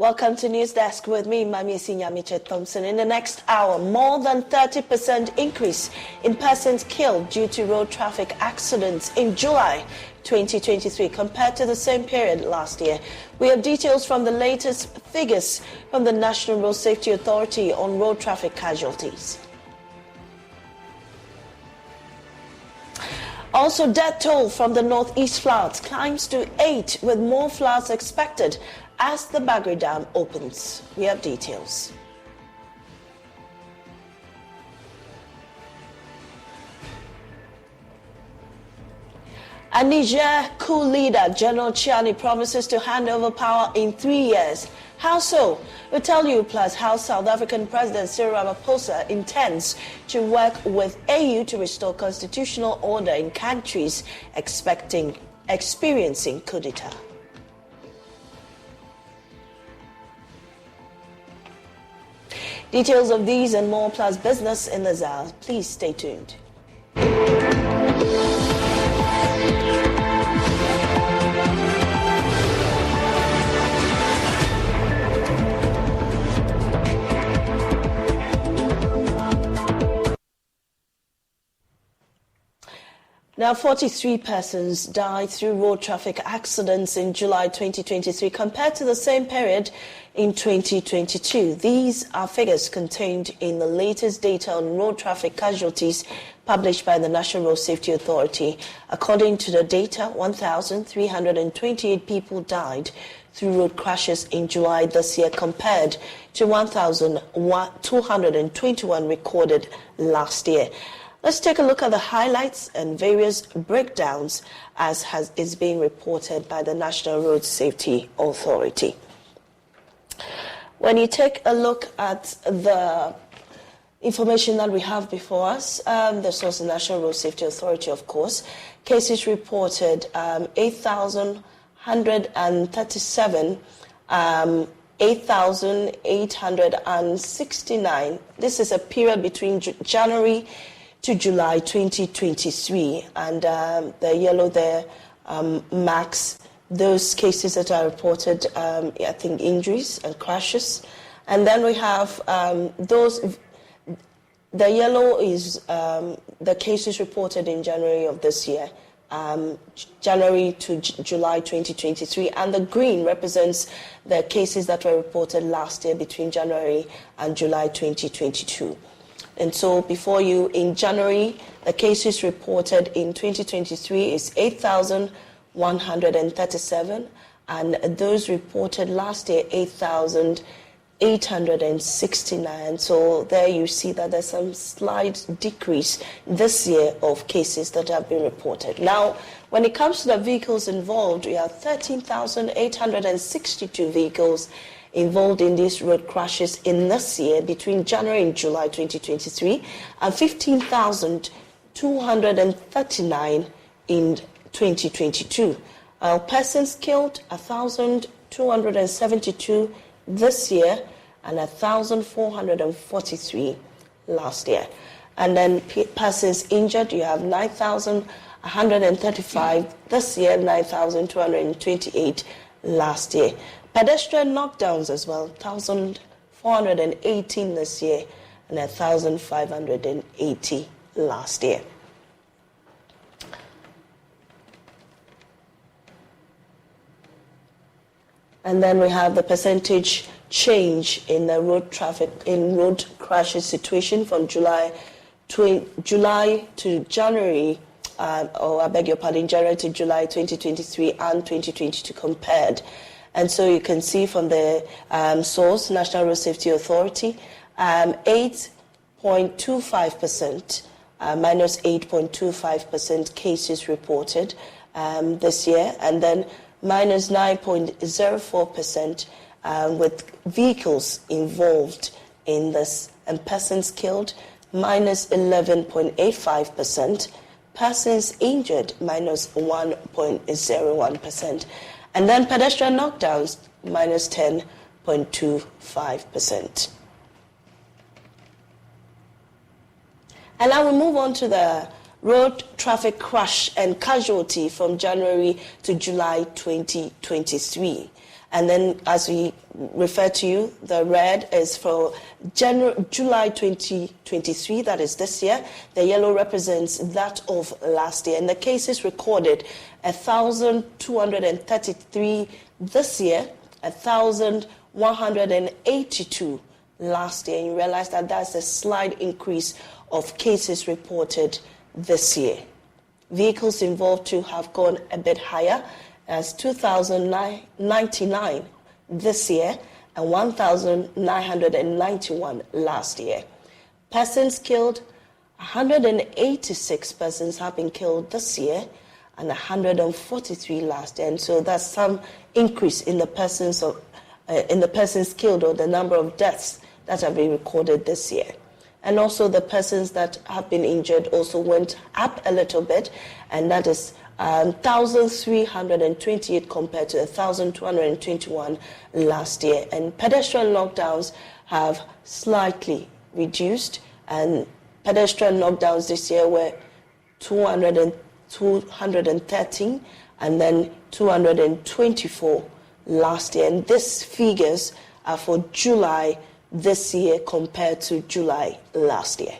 Welcome to News Desk with me, Mami Sinyamiche Thompson. In the next hour, more than 30% increase in persons killed due to road traffic accidents in July 2023 compared to the same period last year. We have details from the latest figures from the National Road Safety Authority on road traffic casualties. Also, death toll from the northeast floods climbs to 8, with more floods expected as the Bagri Dam opens. We have details. A Niger coup leader, General Chiani, promises to hand over power in 3 years. How so? We'll tell you, plus how South African President Cyril Ramaphosa intends to work with AU to restore constitutional order in countries experiencing coup d'etat. Details of these and more, plus business in the ZAL. Please stay tuned. Now, 43 persons died through road traffic accidents in July 2023 compared to the same period in 2022. These are figures contained in the latest data on road traffic casualties published by the National Road Safety Authority. According to the data, 1,328 people died through road crashes in July this year compared to 1,221 recorded last year. Let's take a look at the highlights and various breakdowns as is being reported by the National Road Safety Authority. When you take a look at the information that we have before us, the source of the National Road Safety Authority, of course, cases reported 8,137, 8,869. This is a period between January to July 2023, and the yellow there marks those cases that are reported, I think, injuries and crashes. And then we have the yellow is the cases reported in January of this year, January to July 2023, and the green represents the cases that were reported last year between January and July 2022. And so before you, in January, the cases reported in 2023 is 8,137, and those reported last year, 8,869. So there you see that there's some slight decrease this year of cases that have been reported. Now, when it comes to the vehicles involved, we have 13,862 vehicles involved in these road crashes in this year between January and July 2023, and 15,239 in 2022. Persons killed, 1,272 this year and 1,443 last year. And then persons injured, you have 9,135 this year, 9,228 last year. Pedestrian knockdowns as well, 1,418 this year and 1,580 last year. And then we have the percentage change in the road crashes situation from July to January, January to July 2023 and 2022 compared. And so you can see from the source, National Road Safety Authority, 8.25%, minus 8.25% cases reported this year, and then minus 9.04% with vehicles involved in this, and persons killed, minus 11.85%, persons injured, minus 1.01%. And then pedestrian knockdowns, minus 10.25%. And now we move on to the road traffic crash and casualty from January to July 2023. And then, as we refer to you, the red is for July 2023, that is this year. The yellow represents that of last year. And the cases recorded, 1,233 this year, 1,182 last year. And you realize that that's a slight increase of cases reported this year. Vehicles involved too have gone a bit higher, as 2,099 this year and 1,991 last year. Persons killed, 186 persons have been killed this year and 143 last year. And so that's some increase in the persons killed, or the number of deaths that have been recorded this year. And also the persons that have been injured also went up a little bit, and that is 1,328 compared to 1,221 last year. And pedestrian knockdowns have slightly reduced, and pedestrian knockdowns this year were 213 and then 224 last year. And these figures are for July this year compared to July last year.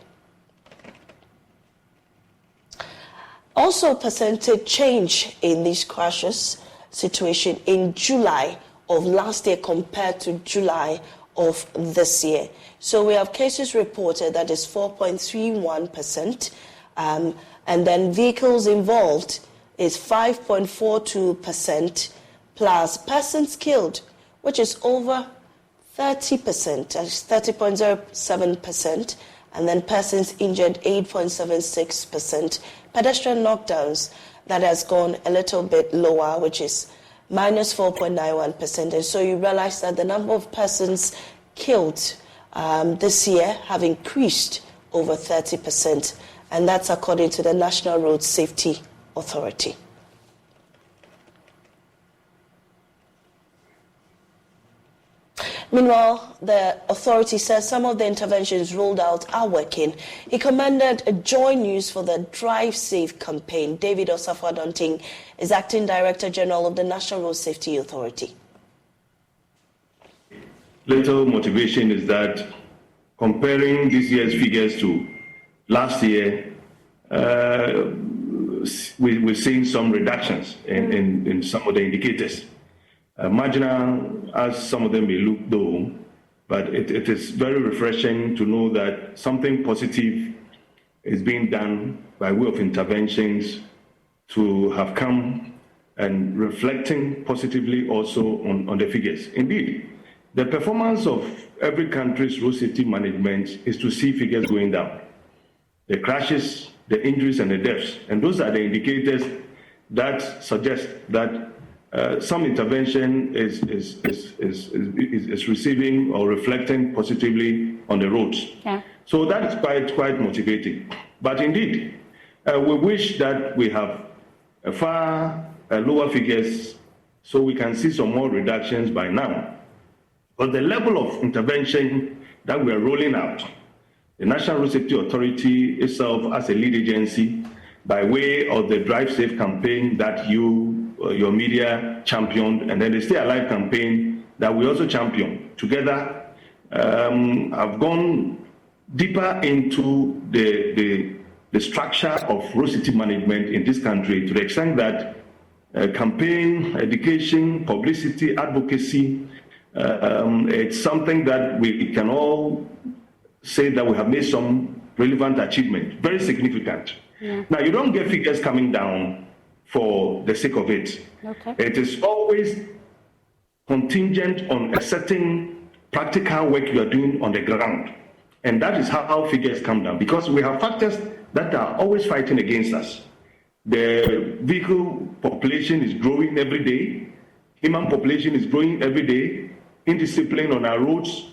Also, percentage change in these crashes situation in July of last year compared to July of this year. So we have cases reported that is 4.31%, and then vehicles involved is 5.42%, plus persons killed, which is over 30%, that's 30.07%, and then persons injured 8.76%. Pedestrian knockdowns, that has gone a little bit lower, which is minus 4.91%. And so you realize that the number of persons killed this year have increased over 30%, and that's according to the National Road Safety Authority. Meanwhile, the authority says some of the interventions rolled out are working. He commended Joy News for the Drive Safe campaign. David Osafo-Adonting is Acting Director General of the National Road Safety Authority. Little motivation is that comparing this year's figures to last year, we're seeing some reductions in some of the indicators. Marginal, as some of them may look though, but it is very refreshing to know that something positive is being done by way of interventions to have come and reflecting positively also on the figures. Indeed, the performance of every country's road safety management is to see figures going down. The crashes, the injuries, and the deaths. And those are the indicators that suggest that some intervention is receiving or reflecting positively on the roads. Yeah. So that is quite motivating. But indeed, we wish that we have far lower figures so we can see some more reductions by now. But the level of intervention that we are rolling out, the National Road Safety Authority itself as a lead agency, by way of the Drive Safe campaign that your media championed, and then the Stay Alive campaign that we also championed together, have gone deeper into the structure of road safety management in this country, to the extent that campaign, education, publicity, advocacy, it's something that we can all say that we have made some relevant achievement, very significant. Yeah. Now, you don't get figures coming down for the sake of it. Okay. It is always contingent on a certain practical work you are doing on the ground. And that is how figures come down, because we have factors that are always fighting against us. The vehicle population is growing every day. Human population is growing every day. Indiscipline on our roads.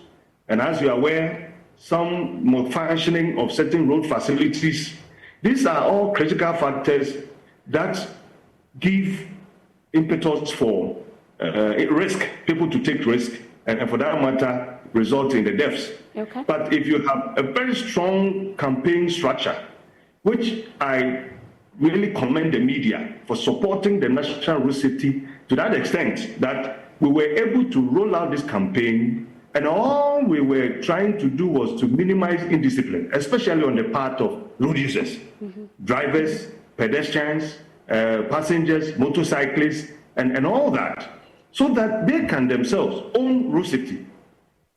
And as you are aware, some malfunctioning of certain road facilities. These are all critical factors that give impetus for risk, people to take risk, and for that matter, result in the deaths. Okay. But if you have a very strong campaign structure, which I really commend the media for supporting the national road safety to that extent that we were able to roll out this campaign, and all we were trying to do was to minimize indiscipline, especially on the part of road users, drivers, pedestrians, passengers, motorcyclists, and all that, so that they can themselves own road safety.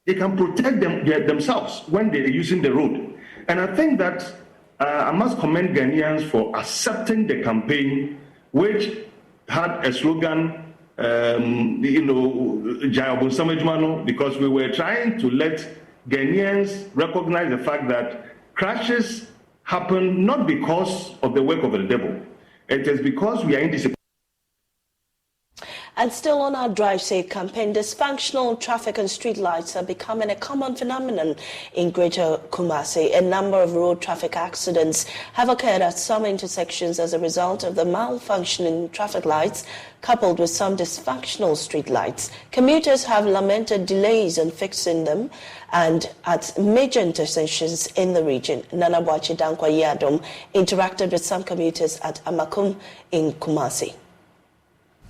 They can protect themselves when they're using the road. And I think that I must commend Ghanaians for accepting the campaign, which had a slogan, because we were trying to let Ghanaians recognize the fact that crashes happen not because of the work of the devil. It is because we are indisciplined. And still on our Drive Safe campaign, dysfunctional traffic and street lights are becoming a common phenomenon in Greater Kumasi. A number of road traffic accidents have occurred at some intersections as a result of the malfunctioning traffic lights, coupled with some dysfunctional street lights. Commuters have lamented delays in fixing them and at major intersections in the region. Nana Boachi Dankwa Yadom interacted with some commuters at Amakum in Kumasi.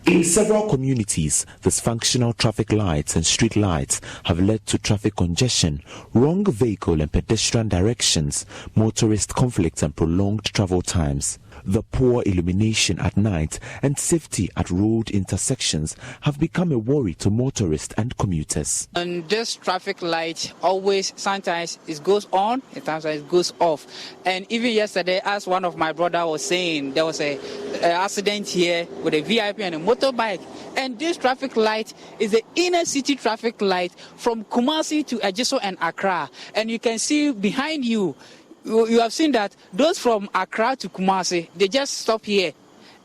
In several communities, dysfunctional traffic lights and street lights have led to traffic congestion, wrong vehicle and pedestrian directions, motorist conflicts and prolonged travel times. The poor illumination at night and safety at road intersections have become a worry to motorists and commuters. And this traffic light always, sometimes it goes on, sometimes it goes off. And even yesterday, as one of my brother was saying, there was an accident here with a VIP and a motorbike. And this traffic light is the inner city traffic light from Kumasi to Ejiso and Accra. And you can see behind you, you have seen that those from Accra to Kumasi, they just stop here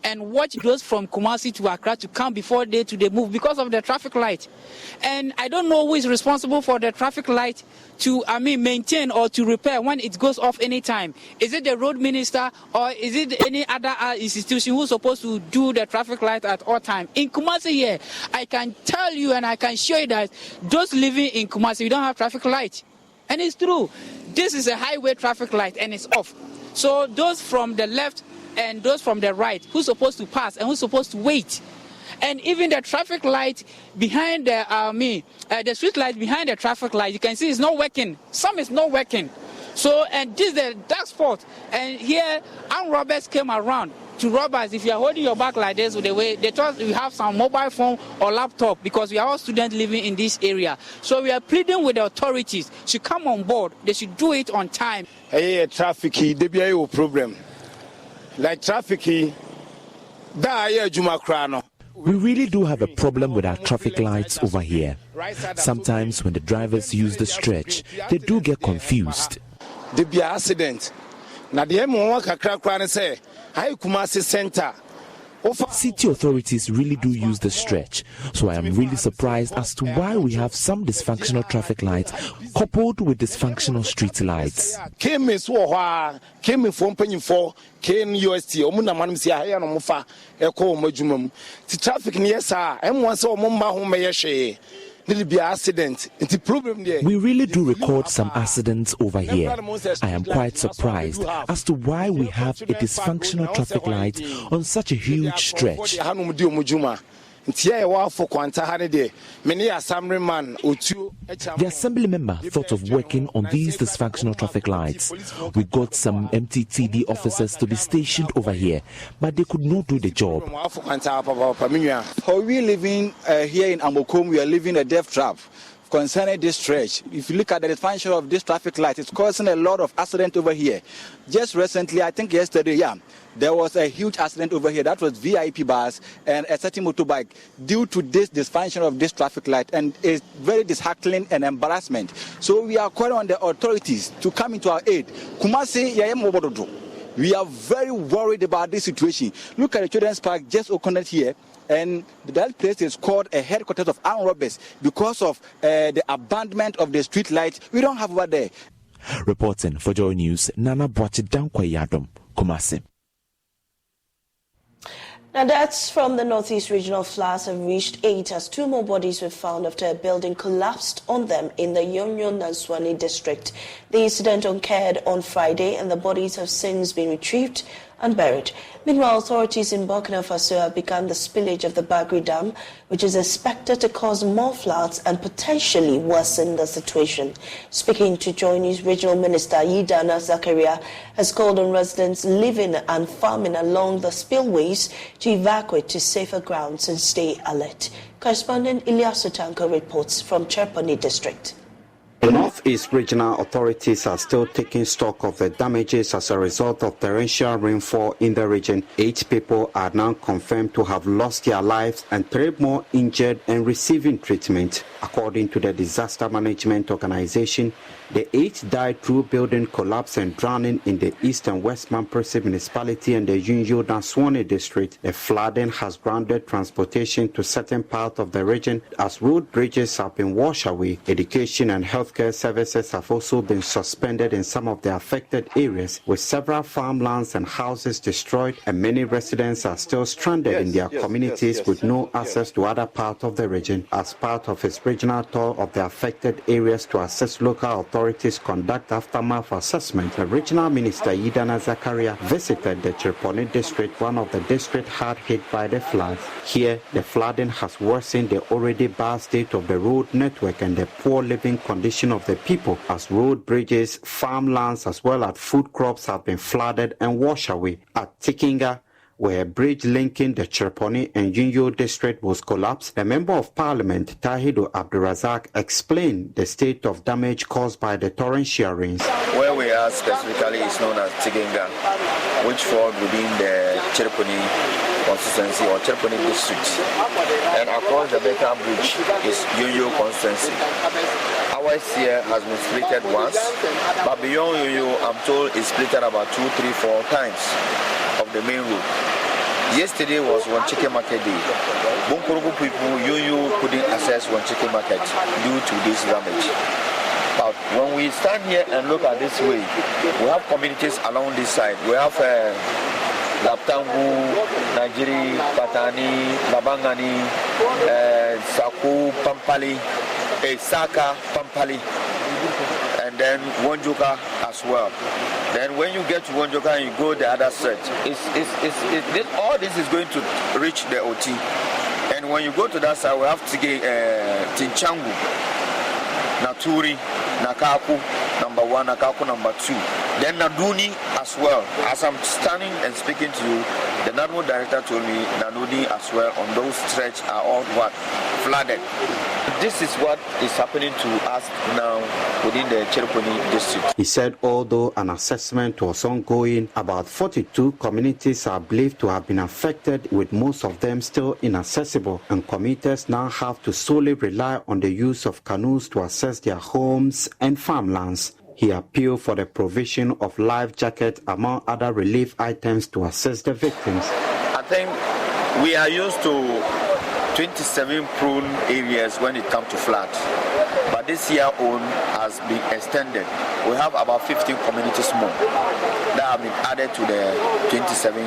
and watch those from Kumasi to Accra to come before they move because of the traffic light. And I don't know who is responsible for the traffic light to maintain or to repair when it goes off anytime. Is it the road minister or is it any other institution who's supposed to do the traffic light at all time? In Kumasi here, I can tell you and I can show you that those living in Kumasi, we don't have traffic light. And it's true. This is a highway traffic light and it's off. So those from the left and those from the right, who's supposed to pass and who's supposed to wait? And even the traffic light behind the street light behind the traffic light, you can see it's not working. Some is not working. So, and this is the dark spot. And here, armed robbers came around to rob us. If you are holding your back like this, with the way they thought we have some mobile phone or laptop, because we are all students living in this area. So we are pleading with the authorities to come on board. They should do it on time. Hey, traffic, there be a problem. Like traffic, we really do have a problem with our traffic lights over here. Sometimes when the drivers use the stretch, they do get confused. There be an accident. Now the M1 say, "Hi, Kumasi Center." City authorities really do use the stretch, so I am really surprised as to why we have some dysfunctional traffic lights coupled with dysfunctional street lights. Came from Penny for UST, Omunamansia, Echo Majumum. The traffic near Sa, M1 saw Mumba home may be accident. It's a problem there. We really do record some accidents over here. I am quite surprised as to why we have a dysfunctional traffic light on such a huge stretch. The assembly member thought of working on these dysfunctional traffic lights. We got some MTTD officers to be stationed over here, but they could not do the job. For we living here in Amokum, we are living a death trap concerning this stretch. If you look at the function of this traffic light, it's causing a lot of accident over here. Just recently, I think yesterday, there was a huge accident over here. That was VIP bus and a certain motorbike due to this dysfunction of this traffic light, and it's very disheartening and embarrassment. So we are calling on the authorities to come into our aid. Kumasi, we are very worried about this situation. Look at the children's park just opened here, and that place is called a headquarters of armed robbers because of the abandonment of the street light. We don't have over there. Reporting for Joy News, Nana Boachi Dankwa Yadom, Kumasi. Now, deaths from the Northeast regional floods have reached 8 as 2 more bodies were found after a building collapsed on them in the Yonyo-Nanswani district. The incident occurred on Friday and the bodies have since been retrieved unburied. Meanwhile, authorities in Burkina Faso have begun the spillage of the Bagri Dam, which is expected to cause more floods and potentially worsen the situation. Speaking to Joy News, Regional Minister Yidana Zakaria has called on residents living and farming along the spillways to evacuate to safer grounds and stay alert. Correspondent Ilyasu Tanko reports from Cherponi district. The Northeast regional authorities are still taking stock of the damages as a result of torrential rainfall in the region. 8 people are now confirmed to have lost their lives and 3 more injured and receiving treatment. According to the Disaster Management Organization, the 8 died through building collapse and drowning in the East and West Mamprese municipality and the Yunyo-Danswane district. The flooding has grounded transportation to certain parts of the region as road bridges have been washed away. Education and healthcare services have also been suspended in some of the affected areas, with several farmlands and houses destroyed, and many residents are still stranded in their communities with no access to other parts of the region. As part of his regional tour of the affected areas to assess local authorities conduct aftermath assessment, the regional minister Yidana Zakaria visited the Cherponi district, one of the districts hard hit by the floods. Here, the flooding has worsened the already bad state of the road network and the poor living condition of the people, as road bridges, farmlands, as well as food crops have been flooded and washed away. At Tikinga, where a bridge linking the Cherponi and Yunyo district was collapsed, the Member of Parliament, Tahido Abdurazak, explained the state of damage caused by the torrential rains. Where we are specifically is known as Tikinga, which falls within the Cherponi constituency or Cherponi district. And across the Beka Bridge is Yunyo constituency. Ours here has been splitted once, but beyond Yunyo, I'm told it's splitted about 2, 3, 4 times of the main road. Yesterday was one chicken market day. Bunkurugu people, you couldn't access one chicken market due to this damage. But when we stand here and look at this way, we have communities along this side. We have Laptangu, Najiri, Patani, Labangani, Saku, Pampali, Saka, Pampali, and then Wonjoka as well. Then when you get to Wonjoka and you go the other side, all this is going to reach the OT. And when you go to that side, we have to get Tinchangu, Naturi, Nakaku, number 1, Nakaku, number 2. Then Naduni as well. As I'm standing and speaking to you, the NADMO director told me Naduni as well on those stretch are all flooded. This is what is happening to us now within the Cherponi district. He said although an assessment was ongoing, about 42 communities are believed to have been affected, with most of them still inaccessible, and commuters now have to solely rely on the use of canoes to access their homes and farmlands. He appealed for the provision of life jackets among other relief items to assist the victims. I think we are used to 27 prone areas when it comes to floods, but this year on has been extended. We have about 15 communities more that have been added to the 27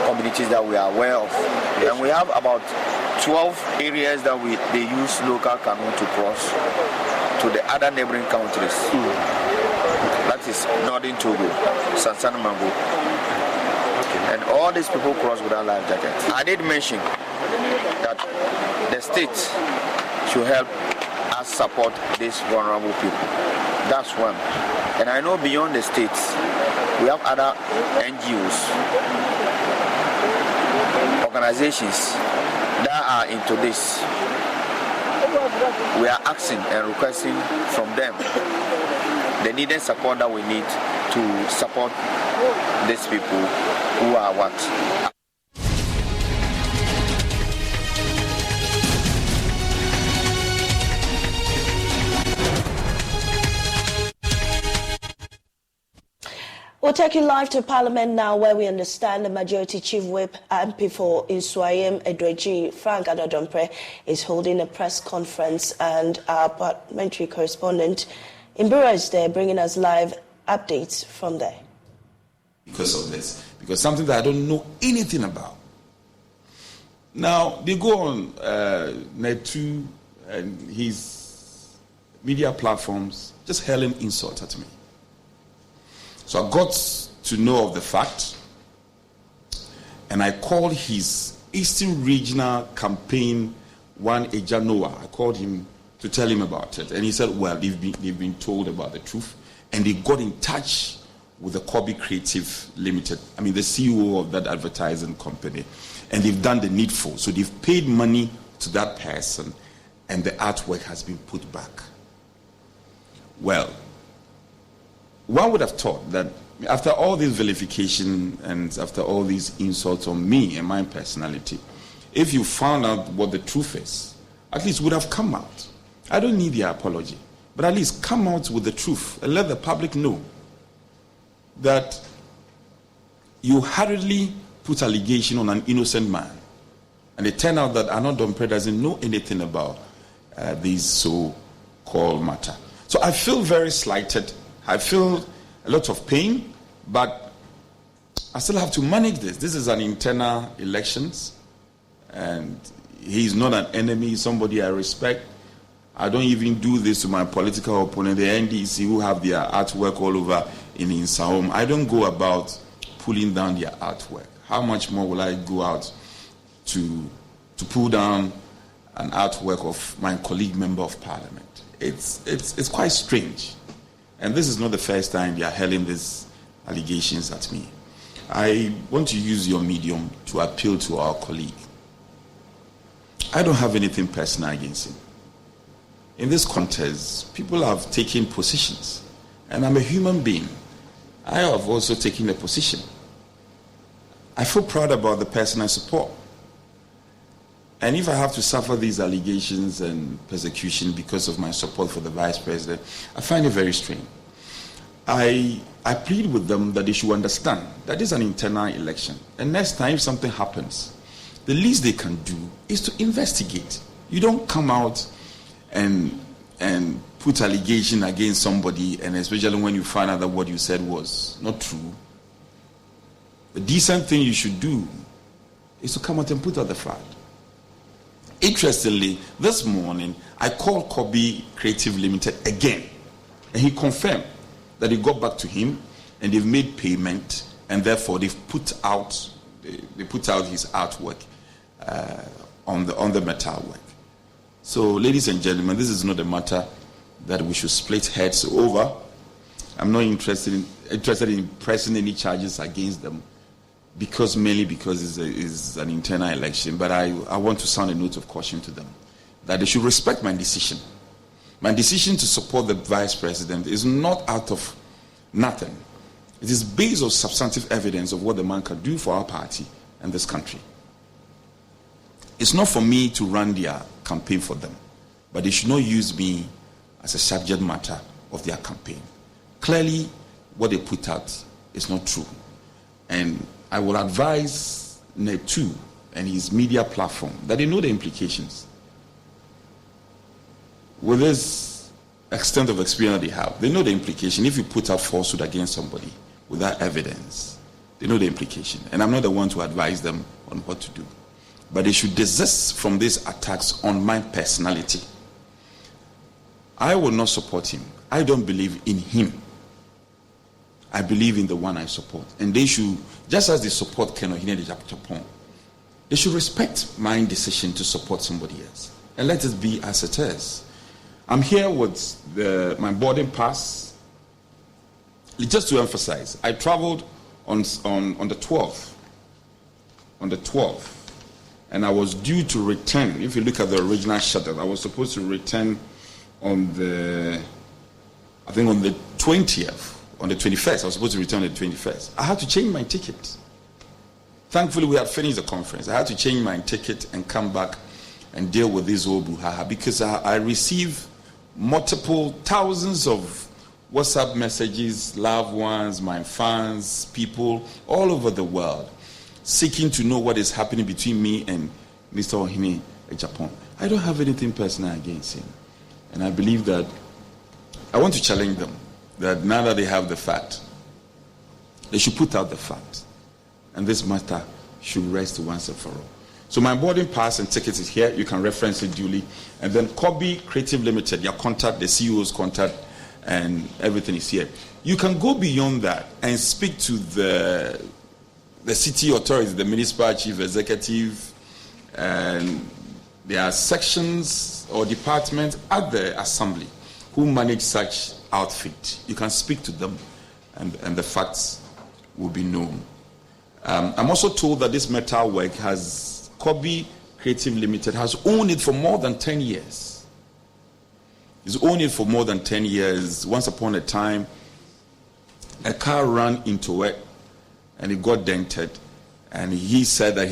communities that we are aware of, and we have about 12 areas that they use local canoe to cross to the other neighboring countries. That is Northern Togo, Sansan Mango, and all these people cross without life jackets. I did mention that the state should help us support these vulnerable people. That's one. And I know beyond the states, we have other NGOs, organizations that are into this. We are asking and requesting from them the needed support that we need to support these people who are what? We'll take you live to Parliament now, where we understand the Majority Chief Whip MP for Nsawam Edweji, Frank Adodompre, is holding a press conference, and our parliamentary correspondent Imbura is there bringing us live updates from there. Because of this, because something that I don't know anything about. Now, they go on Netu and his media platforms just hurling insults at me. So I got to know of the fact, and I called his Eastern Regional Campaign one Eja Noah. I called him to tell him about it, and he said, well, they've been told about the truth, and they got in touch with the Kobe Creative Limited, the CEO of that advertising company, and they've done the needful. So they've paid money to that person, and the artwork has been put back. Well, one would have thought that after all this vilification and after all these insults on me and my personality, if you found out what the truth is, at least would have come out. I don't need the apology, but at least come out with the truth and let the public know that you hurriedly put allegation on an innocent man, and it turned out that Arnold Domprey doesn't know anything about this so-called matter. So I feel very slighted. I feel a lot of pain, but I still have to manage this. This is an internal elections, and he's not an enemy, he's somebody I respect. I don't even do this to my political opponent, the NDC, who have their artwork all over in Insahom. I don't go about pulling down their artwork. How much more will I go out to pull down an artwork of my colleague member of parliament? It's quite strange. And this is not the first time they are hurling these allegations at me. I want to use your medium to appeal to our colleague. I don't have anything personal against him. In this contest, people have taken positions, and I'm a human being. I have also taken a position. I feel proud about the person I support. And if I have to suffer these allegations and persecution because of my support for the Vice President, I find it very strange. I plead with them that they should understand that this is an internal election. And next time something happens, the least they can do is to investigate. You don't come out and put allegation against somebody, and especially when you find out that what you said was not true. The decent thing you should do is to come out and put out the fact. Interestingly, this morning, I called Kobe Creative Limited again, and he confirmed that it got back to him, and they've made payment, and therefore they've put out his artwork on the metal work. So, ladies and gentlemen, this is not a matter that we should split heads over. I'm not interested in pressing any charges against them, mainly because it's an internal election. But I want to sound a note of caution to them, that they should respect my decision. My decision to support the Vice President is not out of nothing. It is based on substantive evidence of what the man can do for our party and this country. It's not for me to run their campaign for them, but they should not use me as a subject matter of their campaign. Clearly, what they put out is not true. And I will advise Netu and his media platform that they know the implications. With this extent of experience they have, they know the implication. If you put out falsehood against somebody without evidence, they know the implication. And I'm not the one to advise them on what to do. But they should desist from these attacks on my personality. I will not support him. I don't believe in him. I believe in the one I support. And they should, just as they support Ken Ohene-Agyapong, they should respect my decision to support somebody else. And let it be as it is. I'm here with my boarding pass. Just to emphasize, I traveled on the 12th. On the 12th. And I was due to return. If you look at the original schedule, I was supposed to return on the 20th. On the 21st, I was supposed to return on the 21st. I had to change my ticket. Thankfully, we had finished the conference. I had to change my ticket and come back and deal with this whole brouhaha because I received multiple thousands of WhatsApp messages, loved ones, my fans, people all over the world seeking to know what is happening between me and Mr. Ohene-Agyapong. I don't have anything personal against him. And I believe that I want to challenge them that now that they have the fact, they should put out the fact. And this matter should rest once and for all. So my boarding pass and tickets is here. You can reference it duly. And then Kobe Creative Limited, your contact, the CEO's contact, and everything is here. You can go beyond that and speak to the city authorities, the municipal chief executive, and there are sections or departments at the assembly who manage such outfit. You can speak to them and the facts will be known. I'm also told that this metal work has, Kobe Creative Limited has owned it for more than 10 years. It's owned it for more than 10 years. Once upon a time, a car ran into it and it got dented. And he said that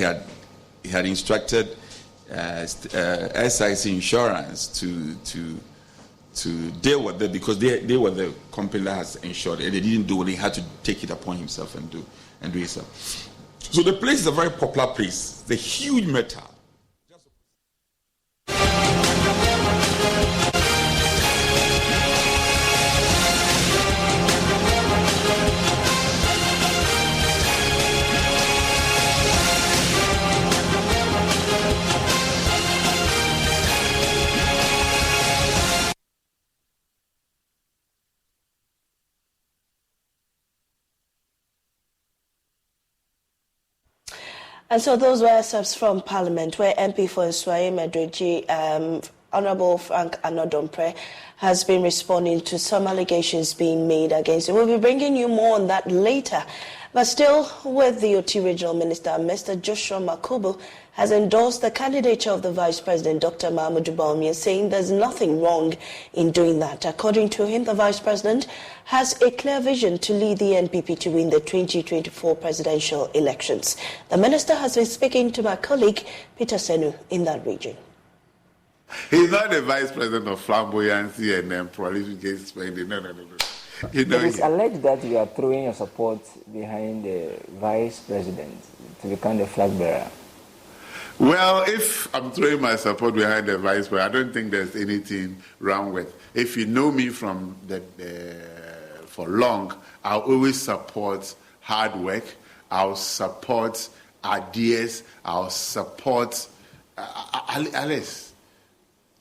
he had instructed SIC Insurance to deal with it because they were the company that has insured it. They didn't do it. He had to take it upon himself and do it so. So the place is a very popular place. It's a huge metal. And so those were excerpts from Parliament, where MP for Nswaye Medreji, Honourable Frank Anodompre, has been responding to some allegations being made against him. We'll be bringing you more on that later. But still, with the OT Regional Minister, Mr. Joshua Makubu has endorsed the candidature of the Vice President, Dr. Mahmoud Bawumia, saying there's nothing wrong in doing that. According to him, the Vice President has a clear vision to lead the NPP to win the 2024 presidential elections. The Minister has been speaking to my colleague, Peter Senu, in that region. He's not the Vice President of flamboyancy and prolific spending. No. You know, it is alleged that you are throwing your support behind the Vice President to become the flag bearer. Well, if I'm throwing my support behind the Vice President, I don't think there's anything wrong with. If you know me from for long, I'll always support hard work. I'll support ideas. I'll support Alice.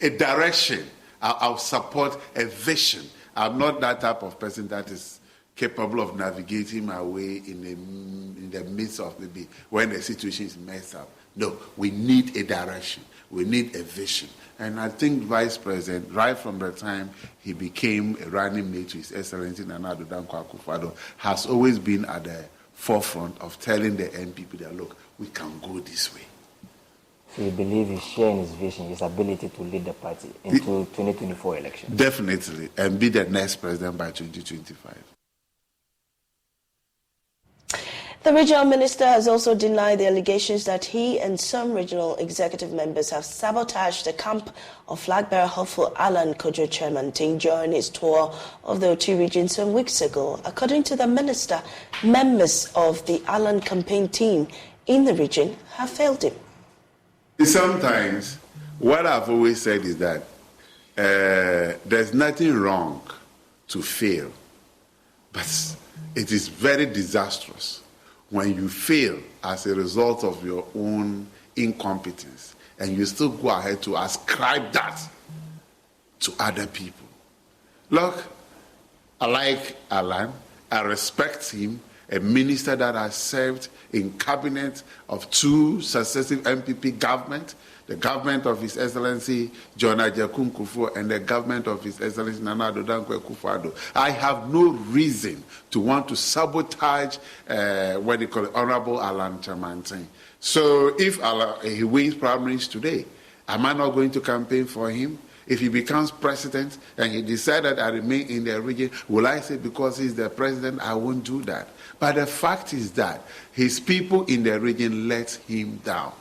A direction. I'll support a vision. I'm not that type of person that is capable of navigating my way in the midst of maybe when the situation is messed up. No, we need a direction. We need a vision. And I think Vice President, right from the time he became a running mate to His Excellency Nana Addo Dankwa Akufo-Addo, has always been at the forefront of telling the NPP that, look, we can go this way. So you believe he's sharing his vision, his ability to lead the party into 2024 election? Definitely, and be the next president by 2025. The regional minister has also denied the allegations that he and some regional executive members have sabotaged the camp of flag-bearer hopeful Alan Kojo Chairman-Ting during his tour of the OT region some weeks ago. According to the minister, members of the Alan campaign team in the region have failed him. Sometimes, what I've always said is that there's nothing wrong to fail, but it is very disastrous when you fail as a result of your own incompetence and you still go ahead to ascribe that to other people. Look, I like Alan, I respect him, a minister that has served in cabinet of two successive MPP governments, the government of His Excellency John Agyekum Kufuor and the government of His Excellency Nana Addo Dankwa Akufo-Addo. I have no reason to want to sabotage Honorable Alan Chairman-Ting. So if he wins primaries today, am I not going to campaign for him? If he becomes president and he decided I remain in the region, will I say because he's the president, I won't do that? But the fact is that his people in the region let him down.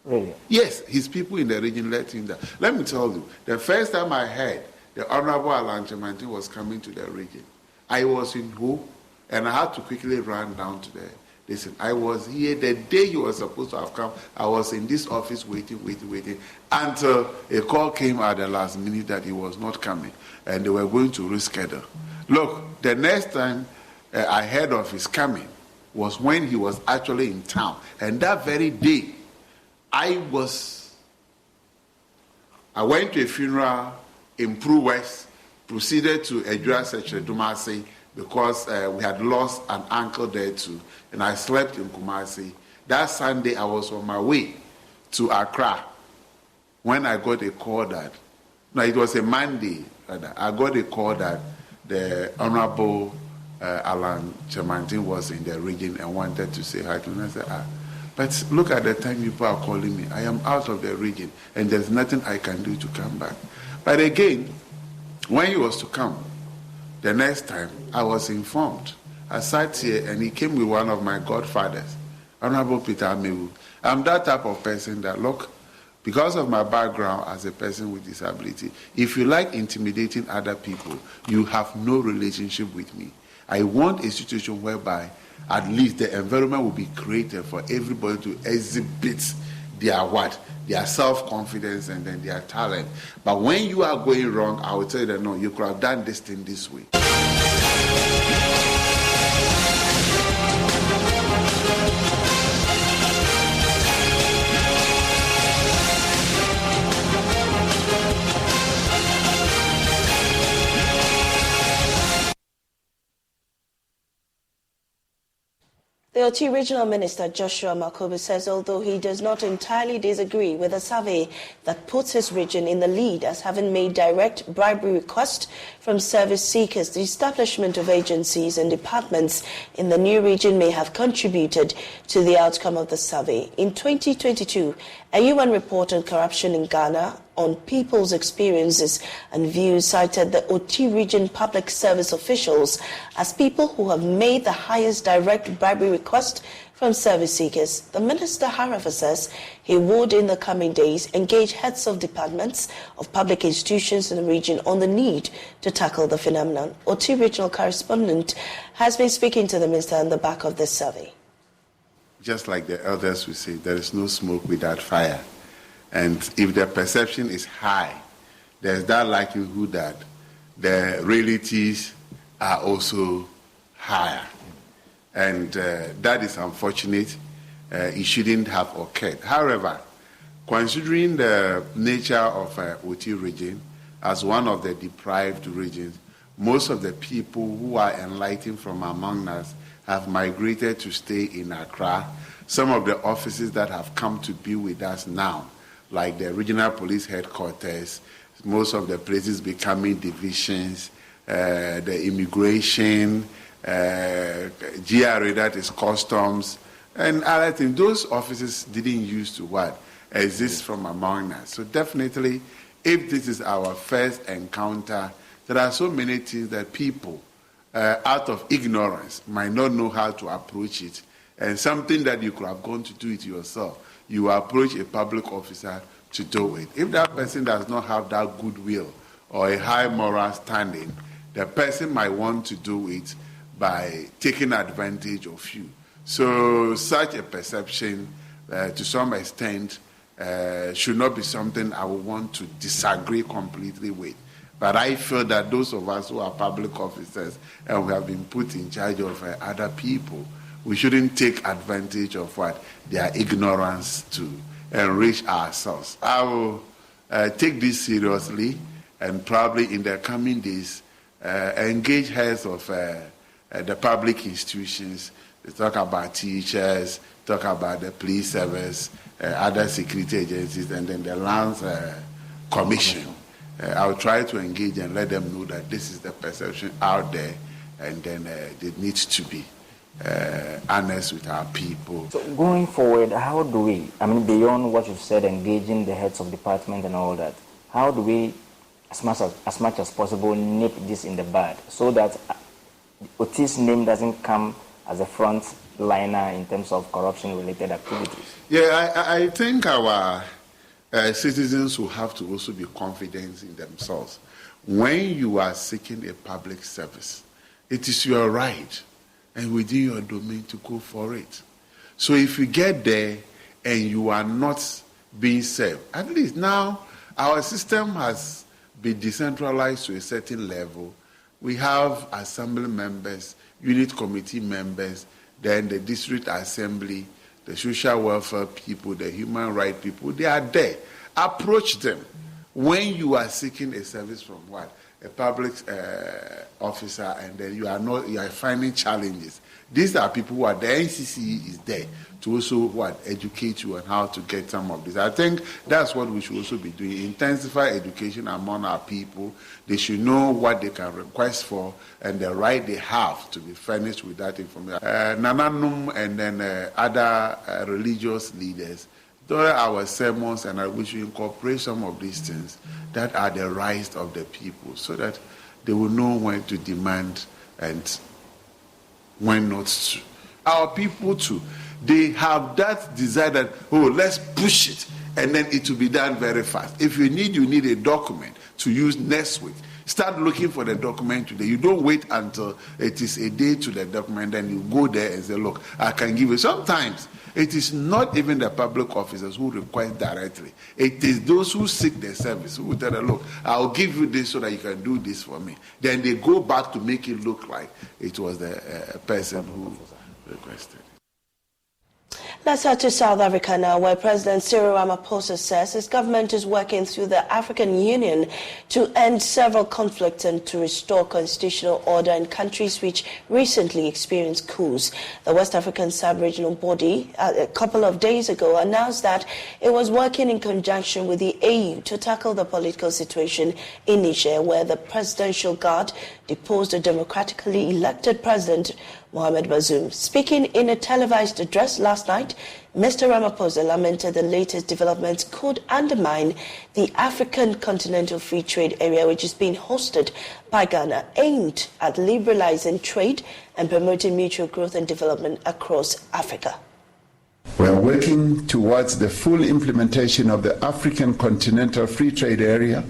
Really? Yes, his people in the region let him down. Let me tell you, the first time I heard the Honorable Alan Chairman-Ting was coming to the region, I was in Ho, and I had to quickly run down to there. Listen, I was here the day he was supposed to have come. I was in this office waiting, until a call came at the last minute that he was not coming, and they were going to reschedule. Look, the next time I heard of his coming was when he was actually in town, and that very day, I went to a funeral in Pru West, proceeded to Ejura Seche Dumasi, because we had lost an uncle there too, and I slept in Kumasi. That Sunday, I was on my way to Accra when I got a call that, no, it was a Monday, I got a call that the Honorable Alan Chemantin was in the region and wanted to say hi to me. I said, but look at the time people are calling me. I am out of the region and there's nothing I can do to come back. But again, when he was to come, the next time I was informed. I sat here and he came with one of my godfathers, Honorable Peter Amewu. I'm that type of person that, look, because of my background as a person with disability, if you like intimidating other people, you have no relationship with me. I want a situation whereby at least the environment will be created for everybody to exhibit their what? Their self-confidence and then their talent. But when you are going wrong, I will tell you that no, you could have done this thing this way. The Oti Regional Minister Joshua Makobu says although he does not entirely disagree with a survey that puts his region in the lead as having made direct bribery requests from service seekers, the establishment of agencies and departments in the new region may have contributed to the outcome of the survey. In 2022, a UN report on corruption in Ghana on people's experiences and views cited the Oti region public service officials as people who have made the highest direct bribery request from service seekers. The minister, however, says he would in the coming days engage heads of departments of public institutions in the region on the need to tackle the phenomenon. Oti regional correspondent has been speaking to the minister on the back of this survey. Just like the elders will say, there is no smoke without fire. And if the perception is high, there's that likelihood that the realities are also higher. And that is unfortunate. It shouldn't have occurred. However, considering the nature of Oti region as one of the deprived regions, most of the people who are enlightened from among us have migrated to stay in Accra. Some of the offices that have come to be with us now, like the regional police headquarters, most of the places becoming divisions, the immigration, GRA, that is customs, and other things. Those offices didn't used to what? Exist from among us. So definitely, if this is our first encounter, there are so many things that people, out of ignorance, might not know how to approach it. And something that you could have gone to do it yourself, you approach a public officer to do it. If that person does not have that goodwill or a high moral standing, the person might want to do it by taking advantage of you. So such a perception, to some extent, should not be something I would want to disagree completely with. But I feel that those of us who are public officers and who have been put in charge of other people, we shouldn't take advantage of what? Their ignorance to enrich ourselves. I will take this seriously and probably in the coming days engage heads of the public institutions. They talk about teachers, talk about the police service, other security agencies, and then the Lands Commission. I'll try to engage and let them know that this is the perception out there, and then it needs to be honest with our people. So going forward, how do we, beyond what you've said, engaging the heads of department and all that, how do we, as much as possible, nip this in the bud so that Oti's name doesn't come as a front liner in terms of corruption-related activities? Yeah, I think our citizens will have to also be confident in themselves. When you are seeking a public service, it is your right and within your domain to go for it. So if you get there and you are not being served, at least now our system has been decentralized to a certain level. We have assembly members, unit committee members, then the district assembly, the social welfare people, the human rights people, they are there. Approach them when you are seeking a service from what? a public officer, and then you are finding challenges. These are people who are, the NCC is there to also educate you on how to get some of this. I think that's what we should also be doing. Intensify education among our people. They should know what they can request for and the right they have to be furnished with that information. Nananum and then other religious leaders, during our sermons, and we should incorporate some of these things that are the rights of the people, so that they will know when to demand and when not to. Our people too, they have that desire that, let's push it, and then it will be done very fast. If you need a document to use next week, start looking for the document today. You don't wait until it is a day to the document, then you go there and say, look, I can give you. Sometimes it is not even the public officers who request directly. It is those who seek the service who will tell them, look, I'll give you this so that you can do this for me. Then they go back to make it look like it was the person who requested. Let's head to South Africa now, where President Cyril Ramaphosa says his government is working through the African Union to end several conflicts and to restore constitutional order in countries which recently experienced coups. The West African sub-regional body a couple of days ago announced that it was working in conjunction with the AU to tackle the political situation in Niger, where the Presidential Guard deposed a democratically elected president, Mohamed Bazoum. Speaking in a televised address last night, Mr. Ramaphosa lamented the latest developments could undermine the African Continental Free Trade Area, which is being hosted by Ghana, aimed at liberalizing trade and promoting mutual growth and development across Africa. We are working towards the full implementation of the African Continental Free Trade Area,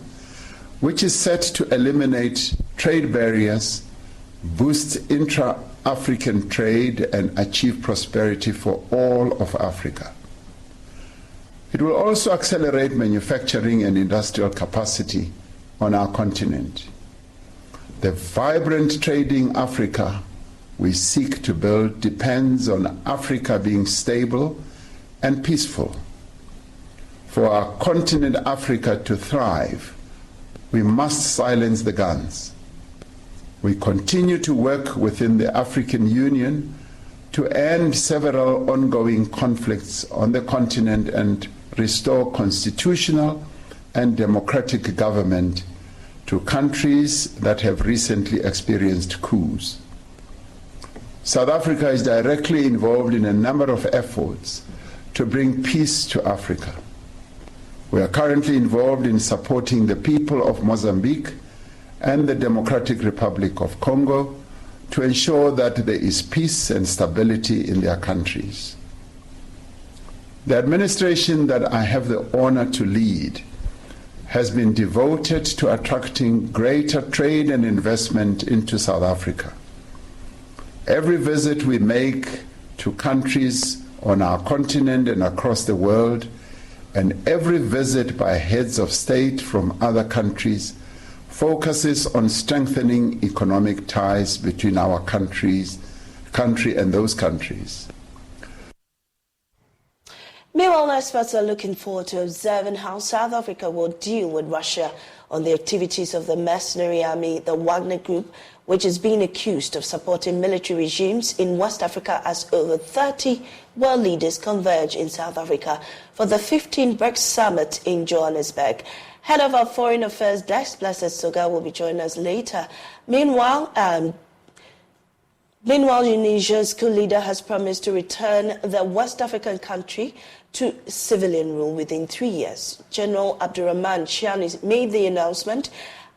which is set to eliminate trade barriers, boost intra-African trade, and achieve prosperity for all of Africa. It will also accelerate manufacturing and industrial capacity on our continent. The vibrant trading Africa we seek to build depends on Africa being stable and peaceful. For our continent Africa to thrive, we must silence the guns. We continue to work within the African Union to end several ongoing conflicts on the continent and restore constitutional and democratic government to countries that have recently experienced coups. South Africa is directly involved in a number of efforts to bring peace to Africa. We are currently involved in supporting the people of Mozambique and the Democratic Republic of Congo to ensure that there is peace and stability in their countries. The administration that I have the honor to lead has been devoted to attracting greater trade and investment into South Africa. Every visit we make to countries on our continent and across the world, and every visit by heads of state from other countries, focuses on strengthening economic ties between our country and those countries. Meanwhile, experts are looking forward to observing how South Africa will deal with Russia on the activities of the mercenary army, the Wagner Group, which is being accused of supporting military regimes in West Africa, as over 30 world leaders converge in South Africa for the 15th BRICS Summit in Johannesburg. Head of our Foreign Affairs desk, Blessed Soga, will be joining us later. Meanwhile, Tunisia's coup leader has promised to return the West African country to civilian rule within 3 years. General Abdurrahman Chiani made the announcement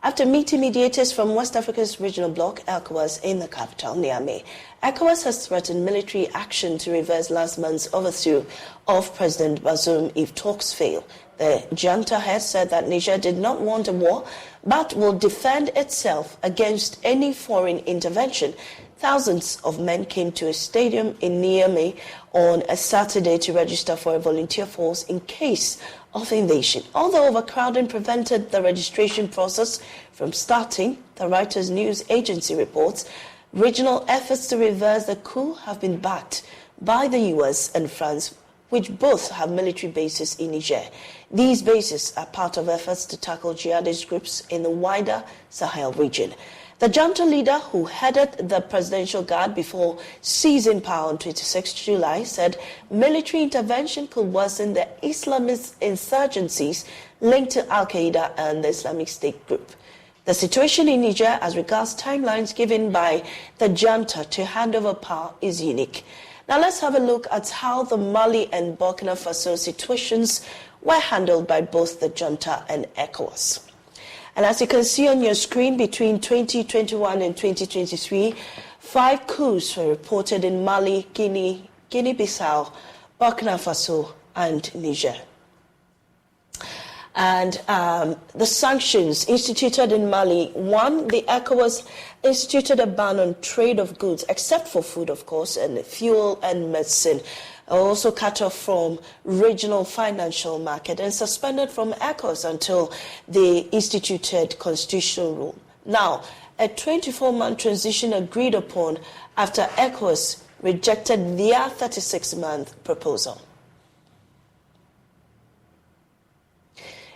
after meeting mediators from West Africa's regional bloc, ECOWAS, in the capital, Niamey. ECOWAS has threatened military action to reverse last month's overthrow of President Bazoum if talks fail. The junta head said that Niger did not want a war, but will defend itself against any foreign intervention. Thousands of men came to a stadium in Niamey on a Saturday to register for a volunteer force in case of invasion. Although overcrowding prevented the registration process from starting, the Reuters news agency reports regional efforts to reverse the coup have been backed by the US and France which both have military bases in Niger. These bases are part of efforts to tackle jihadist groups in the wider Sahel region. The junta leader who headed the Presidential Guard before seizing power on 26 July said military intervention could worsen the Islamist insurgencies linked to Al-Qaeda and the Islamic State group. The situation in Niger as regards timelines given by the junta to hand over power is unique. Now let's have a look at how the Mali and Burkina Faso situations were handled by both the junta and ECOWAS. And as you can see on your screen, between 2021 and 2023, 5 coups were reported in Mali, Guinea-Bissau, Burkina Faso, and Niger. And the sanctions instituted in Mali, one, the ECOWAS instituted a ban on trade of goods, except for food, of course, and fuel and medicine. Also cut off from regional financial market and suspended from ECOWAS until they instituted constitutional rule. Now, a 24-month transition agreed upon after ECOWAS rejected their 36-month proposal.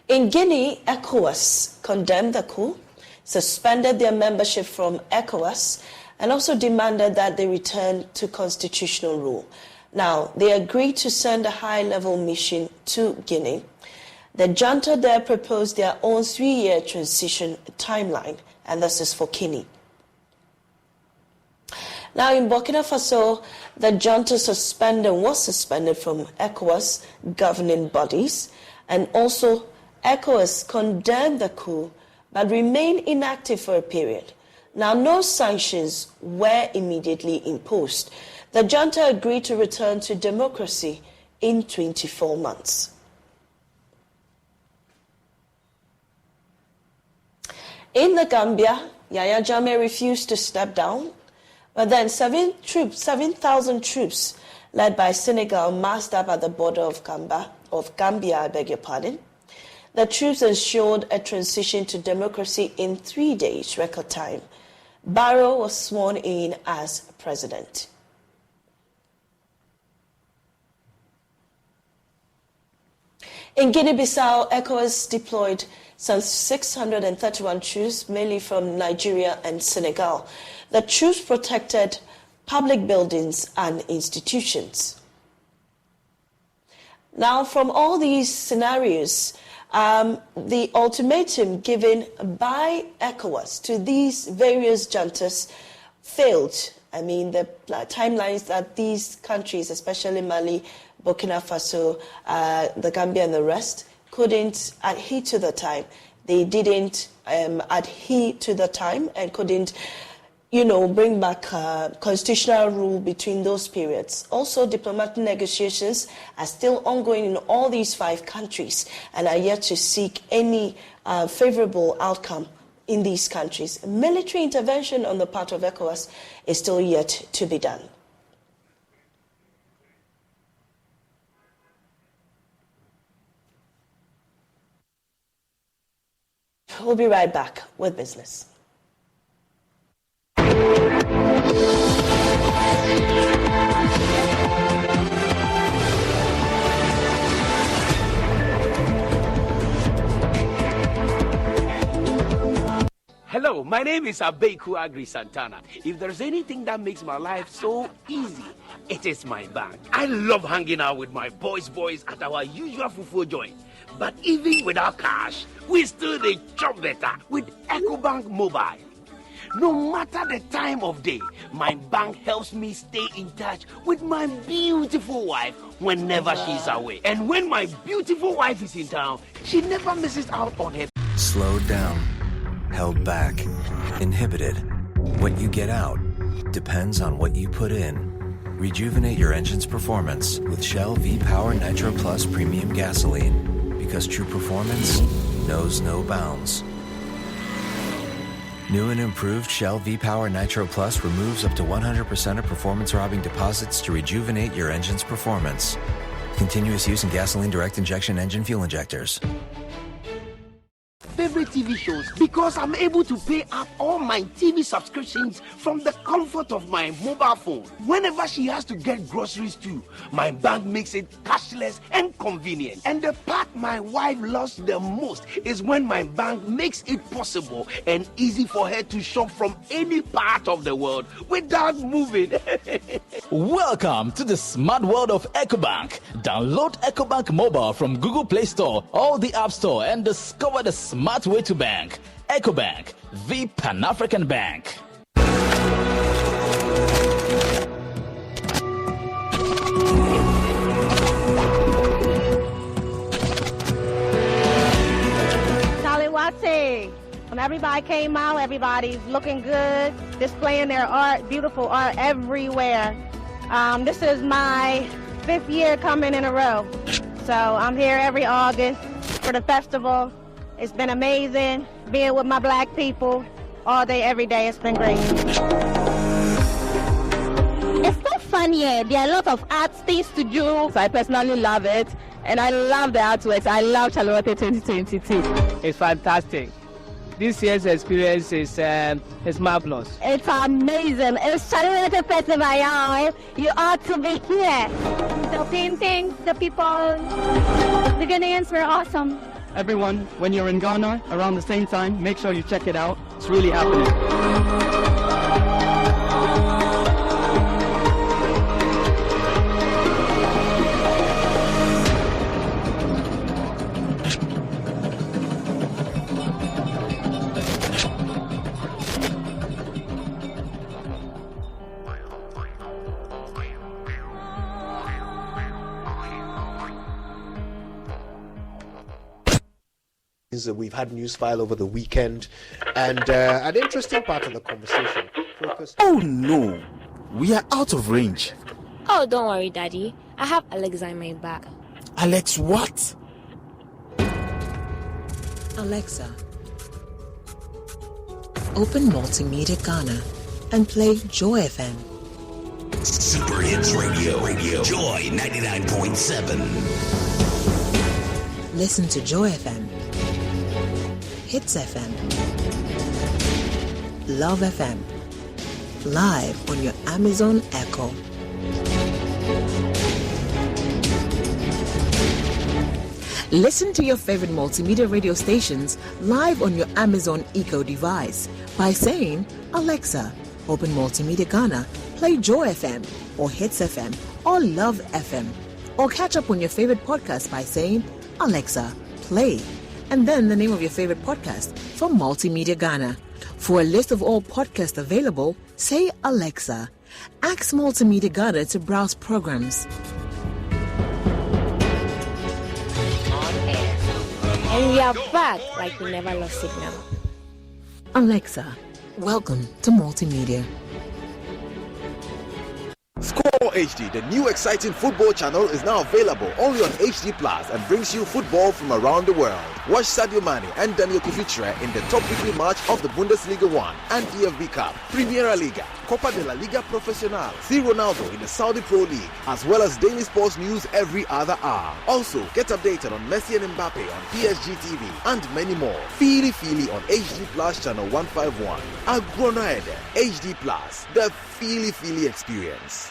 In Guinea, ECOWAS condemned the coup, suspended their membership from ECOWAS, and also demanded that they return to constitutional rule. Now, they agreed to send a high-level mission to Guinea. The junta there proposed their own 3-year transition timeline, and this is for Guinea. Now, in Burkina Faso, the junta was suspended from ECOWAS governing bodies, and also ECOWAS condemned the coup, but remained inactive for a period. Now, no sanctions were immediately imposed. The junta agreed to return to democracy in 24 months. In the Gambia, Yahya Jammeh refused to step down, but then 7,000 troops led by Senegal massed up at the border of Gambia, The troops ensured a transition to democracy in 3 days, record time. Barrow was sworn in as president. In Guinea-Bissau, ECOWAS deployed some 631 troops, mainly from Nigeria and Senegal. The troops protected public buildings and institutions. Now, from all these scenarios, the ultimatum given by ECOWAS to these various juntas failed. I mean, the timelines that these countries, especially Mali, Burkina Faso, the Gambia and the rest, couldn't adhere to the time. They didn't adhere to the time and couldn't, bring back constitutional rule between those periods. Also, diplomatic negotiations are still ongoing in all these 5 countries and are yet to seek any favorable outcome in these countries. Military intervention on the part of ECOWAS is still yet to be done. We'll be right back with business. Hello, my name is Abeku Agri Santana. If there's anything that makes my life so easy, it is my bank. I love hanging out with my boys at our usual fufu joint. But even without cash, we still dey chop better with EcoBank Mobile. No matter the time of day, my bank helps me stay in touch with my beautiful wife whenever she's away. And when my beautiful wife is in town, she never misses out on her. Slowed down, held back, inhibited. What you get out depends on what you put in. Rejuvenate your engine's performance with Shell V-Power Nitro Plus Premium Gasoline. Because true performance knows no bounds. New and improved Shell V-Power Nitro Plus removes up to 100% of performance-robbing deposits to rejuvenate your engine's performance. Continuous use in gasoline direct injection engine fuel injectors. Favorite TV shows because I'm able to pay up all my TV subscriptions from the comfort of my mobile phone. Whenever she has to get groceries too, my bank makes it cashless and convenient. And the part my wife loves the most is when my bank makes it possible and easy for her to shop from any part of the world without moving. Welcome to the smart world of EcoBank. Download EcoBank Mobile from Google Play Store or the App Store and discover the smart way to bank. EcoBank, the Pan-African Bank. Taliwate. When everybody came out, everybody's looking good, displaying their art, beautiful art everywhere. This is my 5th year coming in a row. So I'm here every August for the festival. It's been amazing being with my black people all day, every day. It's been great. It's so fun here. There are a lot of art things to do. So I personally love it. And I love the artworks. I love Chalote 2022. It's fantastic. This year's experience is marvelous. It's amazing. It's Chalote Festival, y'all. You ought to be here. The paintings, the people, the Ghanaians were awesome. Everyone, when you're in Ghana around the same time, make sure you check it out. It's really happening. We've had news file over the weekend, and an interesting part of the conversation focused. Oh no, we are out of range. Oh, don't worry, Daddy. I have Alexa in my bag. Alex, what? Alexa, open Multimedia Ghana and play Joy FM. Super Hits Radio, Joy 99.7. Listen to Joy FM, Hits FM, Love FM, live on your Amazon Echo. Listen to your favorite multimedia radio stations live on your Amazon Echo device by saying, Alexa, open Multimedia Ghana, play Joy FM or Hits FM or Love FM. Or catch up on your favorite podcast by saying, Alexa, play, and then the name of your favorite podcast from Multimedia Ghana. For a list of all podcasts available, say Alexa. Ask Multimedia Ghana to browse programs. And we are back like we never lost signal. Alexa, welcome to Multimedia. Score HD, the new exciting football channel, is now available only on HD Plus and brings you football from around the world. Watch Sadio Mane and Daniel Kufichre in the top weekly match of the Bundesliga 1 and DFB Cup, Primera Liga, Copa de la Liga Profesional, see Ronaldo in the Saudi Pro League, as well as daily sports news every other hour. Also, get updated on Messi and Mbappe on PSG TV and many more. Feely on HD Plus channel 151. Agronaede, HD Plus, the Feely experience.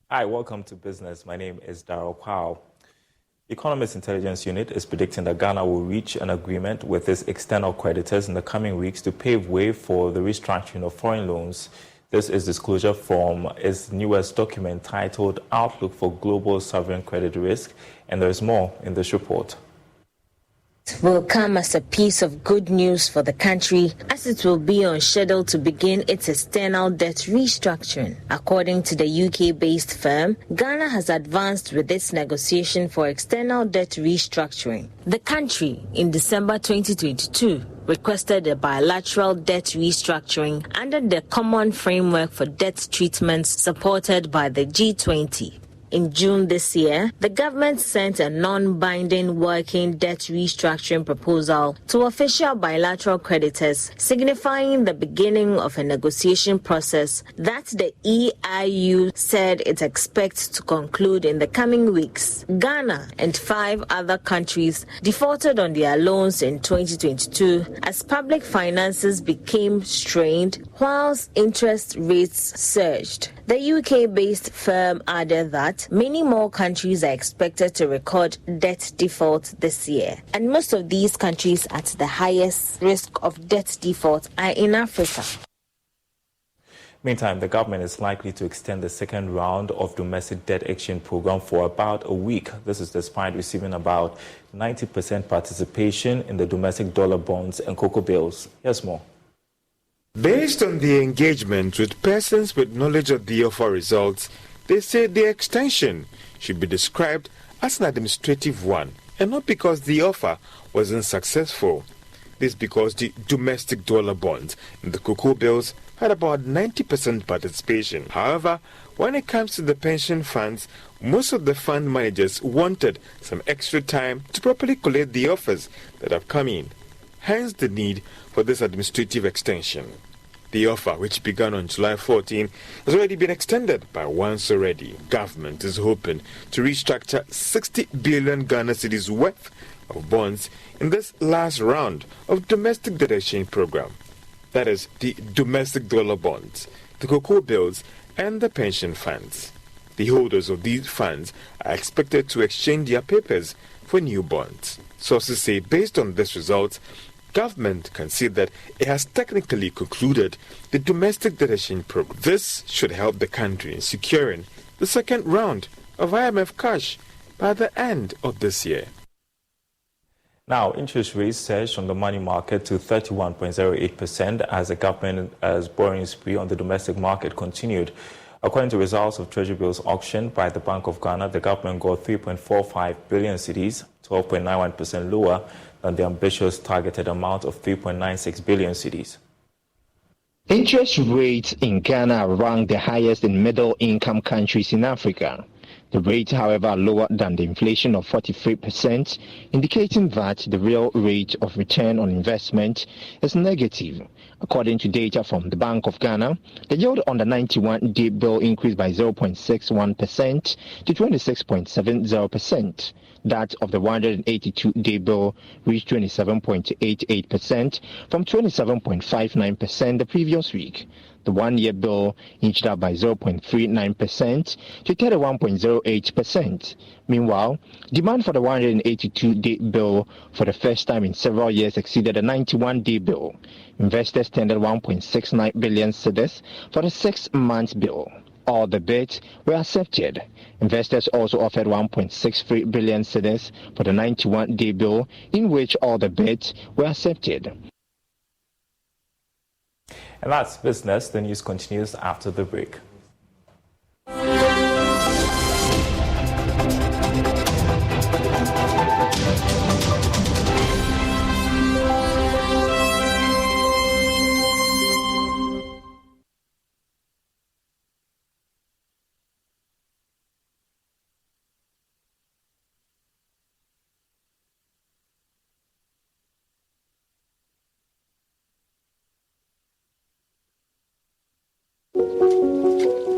Hi, welcome to Business. My name is Darryl Powell. The Economist Intelligence Unit is predicting that Ghana will reach an agreement with its external creditors in the coming weeks to pave way for the restructuring of foreign loans. This is disclosure from its newest document titled Outlook for Global Sovereign Credit Risk, and there is more in this report. Will come as a piece of good news for the country, as it will be on schedule to begin its external debt restructuring. According to the UK-based firm, Ghana has advanced with its negotiation for external debt restructuring. The country, in December 2022, requested a bilateral debt restructuring under the Common Framework for Debt Treatments supported by the G20. In June this year, the government sent a non-binding working debt restructuring proposal to official bilateral creditors, signifying the beginning of a negotiation process that the EIU said it expects to conclude in the coming weeks. Ghana and 5 other countries defaulted on their loans in 2022 as public finances became strained whilst interest rates surged. The UK-based firm added that many more countries are expected to record debt default this year, and most of these countries at the highest risk of debt default are in Africa. Meantime, the government is likely to extend the second round of domestic debt exchange program for about a week. This is despite receiving about 90% participation in the domestic dollar bonds and cocoa bills. Here's more. Based on the engagement with persons with knowledge of the offer results, they say the extension should be described as an administrative one, and not because the offer wasn't successful. This because the domestic dollar bonds and the cocoa bills had about 90% participation. However, when it comes to the pension funds, most of the fund managers wanted some extra time to properly collate the offers that have come in. Hence the need for this administrative extension. The offer, which began on July 14, has already been extended by once already. Government is hoping to restructure 60 billion Ghana cedis worth of bonds in this last round of domestic debt exchange program. That is, the domestic dollar bonds, the cocoa bills, and the pension funds. The holders of these funds are expected to exchange their papers for new bonds. Sources say, based on this result, government can see that it has technically concluded the domestic debt exchange program. This should help the country in securing the second round of IMF cash by the end of this year. Now, interest rates surged on the money market to 31.08% as the government's borrowing spree on the domestic market continued. According to results of Treasury bills auctioned by the Bank of Ghana, the government got 3.45 billion cedis, 12.91% lower than the ambitious targeted amount of 3.96 billion cedis. Interest rates in Ghana rank the highest in middle-income countries in Africa. The rate, however, are lower than the inflation of 43%, indicating that the real rate of return on investment is negative. According to data from the Bank of Ghana, the yield on the 91-day bill increased by 0.61% to 26.70%. That of the 182-day bill reached 27.88% from 27.59% the previous week. The one-year bill inched up by 0.39% to 31.08%. Meanwhile, demand for the 182-day bill for the first time in several years exceeded the 91-day bill. Investors tendered 1.69 billion cedis for the 6-month bill. All the bids were accepted. Investors also offered 1.63 billion cedis for the 91-day bill, in which all the bids were accepted. And that's business. The news continues after the break.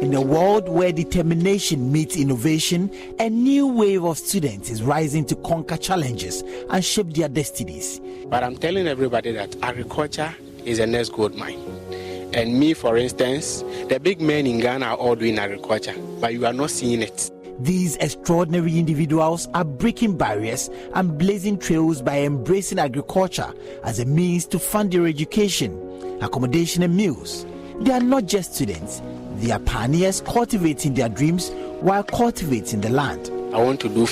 In a world where determination meets innovation, a new wave of students is rising to conquer challenges and shape their destinies. But I'm telling everybody that agriculture is the next gold mine. And me, for instance, the big men in Ghana are all doing agriculture, but you are not seeing it. These extraordinary individuals are breaking barriers and blazing trails by embracing agriculture as a means to fund their education, accommodation, and meals. They are not just students. They are pioneers cultivating their dreams while cultivating the land. I want to do